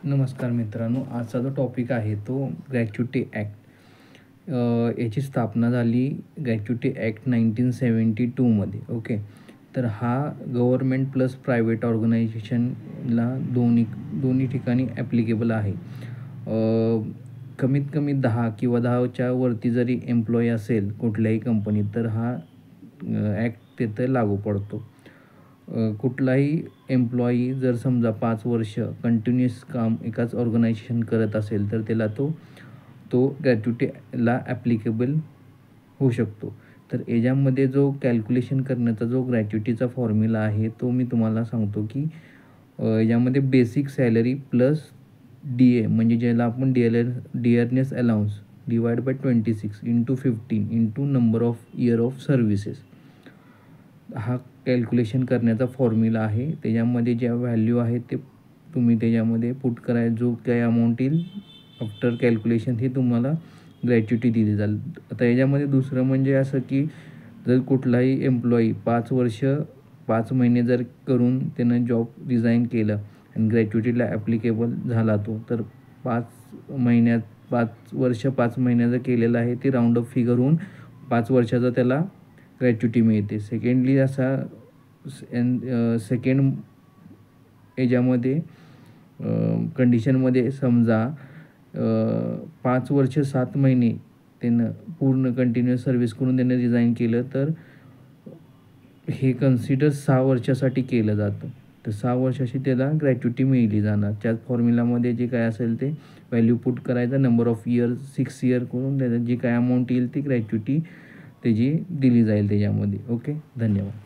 नमस्कार मित्रांनो, आजचा जो टॉपिक आहे तो ग्रॅच्युटी ॲक्ट. याची स्थापना झाली ग्रॅच्युटी ॲक्ट 1972मध्ये. ओके, तर हा गव्हर्मेंट प्लस प्रायव्हेट ऑर्गनायझेशनला दोन्ही ठिकाणी ॲप्लिकेबल आहे. कमीत कमी 10 किंवा 10च्या वरती जरी एम्प्लॉई असेल कुठल्याही कंपनीत तर हा ॲक्ट तिथं लागू पडतो. कुठलाही एम्प्लॉई जर समजा 5 वर्ष कंटिन्युअस काम एकाच ऑर्गनायझेशन करत असेल तर त्याला तो ग्रॅच्युटीला ॲप्लिकेबल होऊ शकतो. तर याच्यामध्ये जो कॅल्क्युलेशन करण्याचा जो ग्रॅच्युटीचा फॉर्म्युला आहे तो मी तुम्हाला सांगतो की यामध्ये बेसिक सॅलरी प्लस DA म्हणजे ज्याला आपण dearness allowance divide by 26 into 15 into number of year of services हा कॅल्क्युलेशन करण्याचा फॉर्म्युला आहे. त्याच्यामध्ये ज्या व्हॅल्यू आहे ते तुम्ही त्याच्यामध्ये पुट कराय जो काही अमाऊंट येईल आफ्टर कॅल्क्युलेशन ही तुम्हाला ग्रॅच्युटी दिली जाईल. आता याच्यामध्ये दुसरं म्हणजे असं की जर कुठलाही एम्प्लॉई 5 वर्ष 5 महिने जर करून त्यानं जॉब रिझाईन केलं आणि ग्रॅच्युटीला ॲप्लिकेबल झाला तो तर 5 वर्ष 5 महिन्याचं केलेलं आहे ते राऊंड अप फिगर होऊन 5 वर्षाचा त्याला ग्रॅच्युटी मिळते. सेकंडली असा सेकंड याच्यामध्ये कंडिशनमध्ये समजा 5 वर्ष 7 महिने त्यानं पूर्ण कंटिन्युअस सर्व्हिस करून त्यानं रिझाईन केलं तर हे कन्सिडर 6 वर्षासाठी केलं जातं. तर 6 वर्षाशी त्याला ग्रॅच्युटी मिळली जाणार. त्याच फॉर्म्युलामध्ये जे काय असेल ते व्हॅल्यू पुट करायचं, नंबर ऑफ इयर 6 इयर करून त्याचं जी काय अमाऊंट येईल ती ग्रॅच्युटी त्याची दिली जाईल त्याच्यामध्ये. ओके, धन्यवाद.